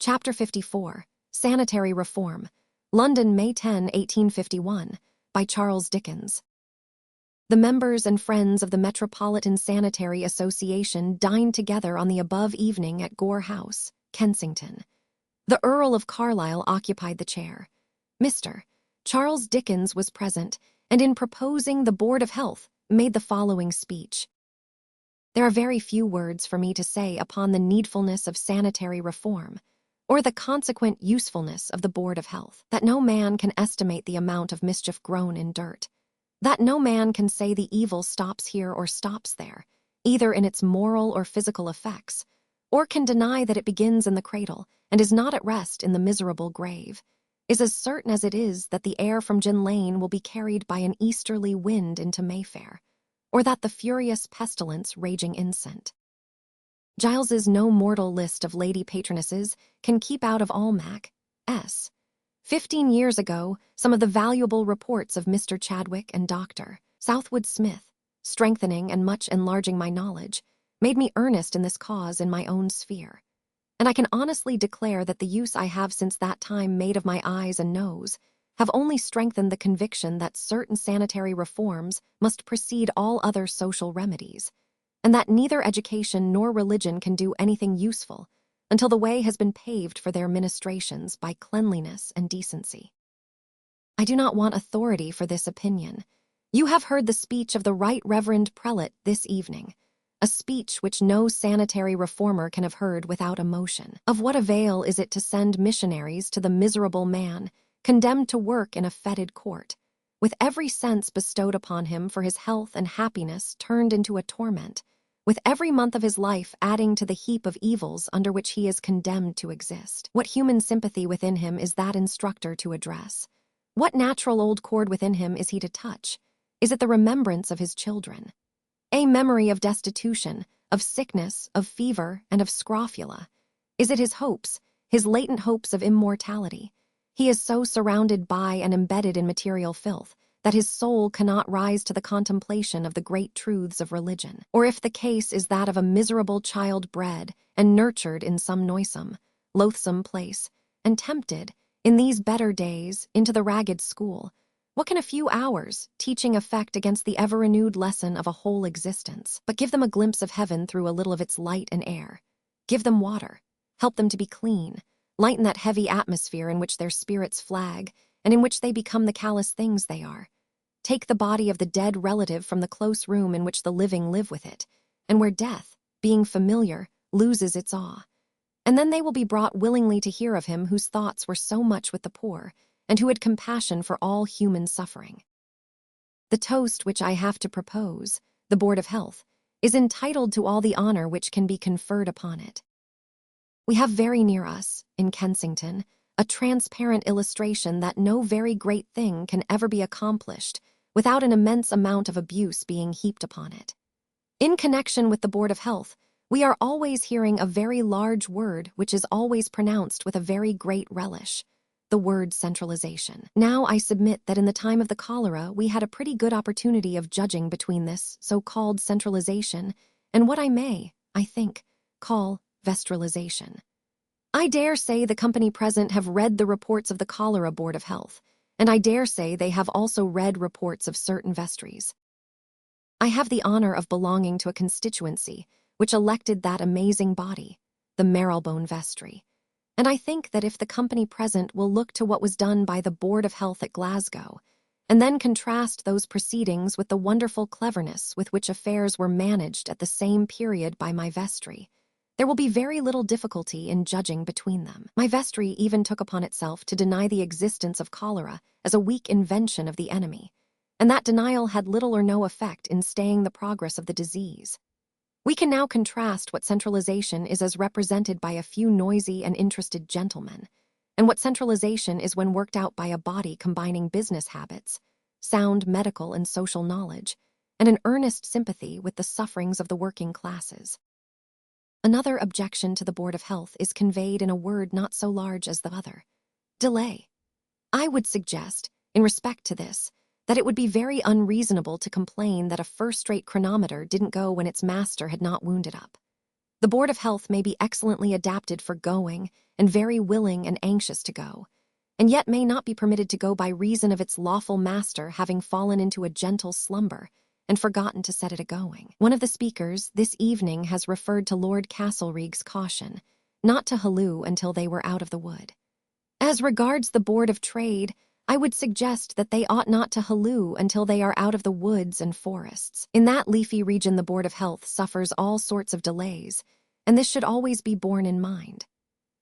Chapter 54, Sanitary Reform, London, May 10, 1851, by Charles Dickens. The members and friends of the Metropolitan Sanitary Association dined together on the above evening at Gore House, Kensington. The Earl of Carlisle occupied the chair. Mr. Charles Dickens was present, and in proposing the Board of Health, made the following speech. There are very few words for me to say upon the needfulness of sanitary reform, or the consequent usefulness of the Board of Health, that no man can estimate the amount of mischief grown in dirt, that no man can say the evil stops here or stops there, either in its moral or physical effects, or can deny that it begins in the cradle and is not at rest in the miserable grave, is as certain as it is that the air from Gin Lane will be carried by an easterly wind into Mayfair, or that the furious pestilence raging incite. Giles's no mortal list of lady patronesses can keep out of Almack S. 15 years ago, some of the valuable reports of Mr. Chadwick and Dr. Southwood Smith, strengthening and much enlarging my knowledge, made me earnest in this cause in my own sphere. And I can honestly declare that the use I have since that time made of my eyes and nose have only strengthened the conviction that certain sanitary reforms must precede all other social remedies, and that neither education nor religion can do anything useful until the way has been paved for their ministrations by cleanliness and decency. I do not want authority for this opinion. You have heard the speech of the Right Reverend Prelate this evening, a speech which no sanitary reformer can have heard without emotion. Of what avail is it to send missionaries to the miserable man condemned to work in a fetid court, with every sense bestowed upon him for his health and happiness turned into a torment, with every month of his life adding to the heap of evils under which he is condemned to exist? What human sympathy within him is that instructor to address? What natural old chord within him is he to touch? Is it the remembrance of his children? A memory of destitution, of sickness, of fever, and of scrofula? Is it his hopes, his latent hopes of immortality? He is so surrounded by and embedded in material filth that his soul cannot rise to the contemplation of the great truths of religion. Or if the case is that of a miserable child bred and nurtured in some noisome, loathsome place, and tempted, in these better days, into the ragged school, what can a few hours' teaching effect against the ever-renewed lesson of a whole existence? But give them a glimpse of heaven through a little of its light and air. Give them water. Help them to be clean. Lighten that heavy atmosphere in which their spirits flag, and in which they become the callous things they are. Take the body of the dead relative from the close room in which the living live with it, and where death, being familiar, loses its awe. And then they will be brought willingly to hear of him whose thoughts were so much with the poor, and who had compassion for all human suffering. The toast which I have to propose, the Board of Health, is entitled to all the honor which can be conferred upon it. We have very near us, in Kensington, a transparent illustration that no very great thing can ever be accomplished without an immense amount of abuse being heaped upon it. In connection with the Board of Health, we are always hearing a very large word which is always pronounced with a very great relish, the word centralization. Now I submit that in the time of the cholera we had a pretty good opportunity of judging between this so-called centralization and what I may, I think, call vestralization. I dare say the company present have read the reports of the Cholera Board of Health, and I dare say they have also read reports of certain vestries. I have the honor of belonging to a constituency which elected that amazing body, the Marylebone Vestry, and I think that if the company present will look to what was done by the Board of Health at Glasgow, and then contrast those proceedings with the wonderful cleverness with which affairs were managed at the same period by my vestry, there will be very little difficulty in judging between them. My vestry even took upon itself to deny the existence of cholera as a weak invention of the enemy, and that denial had little or no effect in staying the progress of the disease. We can now contrast what centralization is as represented by a few noisy and interested gentlemen, and what centralization is when worked out by a body combining business habits, sound medical and social knowledge, and an earnest sympathy with the sufferings of the working classes. Another objection to the Board of Health is conveyed in a word not so large as the other: delay. I would suggest, in respect to this, that it would be very unreasonable to complain that a first-rate chronometer didn't go when its master had not wound it up. The Board of Health may be excellently adapted for going and very willing and anxious to go, and yet may not be permitted to go by reason of its lawful master having fallen into a gentle slumber and forgotten to set it a-going. One of the speakers this evening has referred to Lord Castlereagh's caution not to halloo until they were out of the wood. As regards the Board of Trade, I would suggest that they ought not to halloo until they are out of the woods and forests. In that leafy region the Board of Health suffers all sorts of delays, and this should always be borne in mind.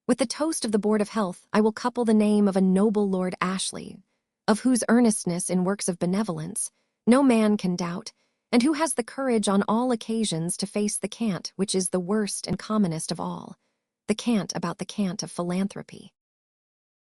With the toast of the Board of Health, I will couple the name of a noble Lord Ashley, of whose earnestness in works of benevolence no man can doubt, and who has the courage on all occasions to face the cant which is the worst and commonest of all, the cant about the cant of philanthropy.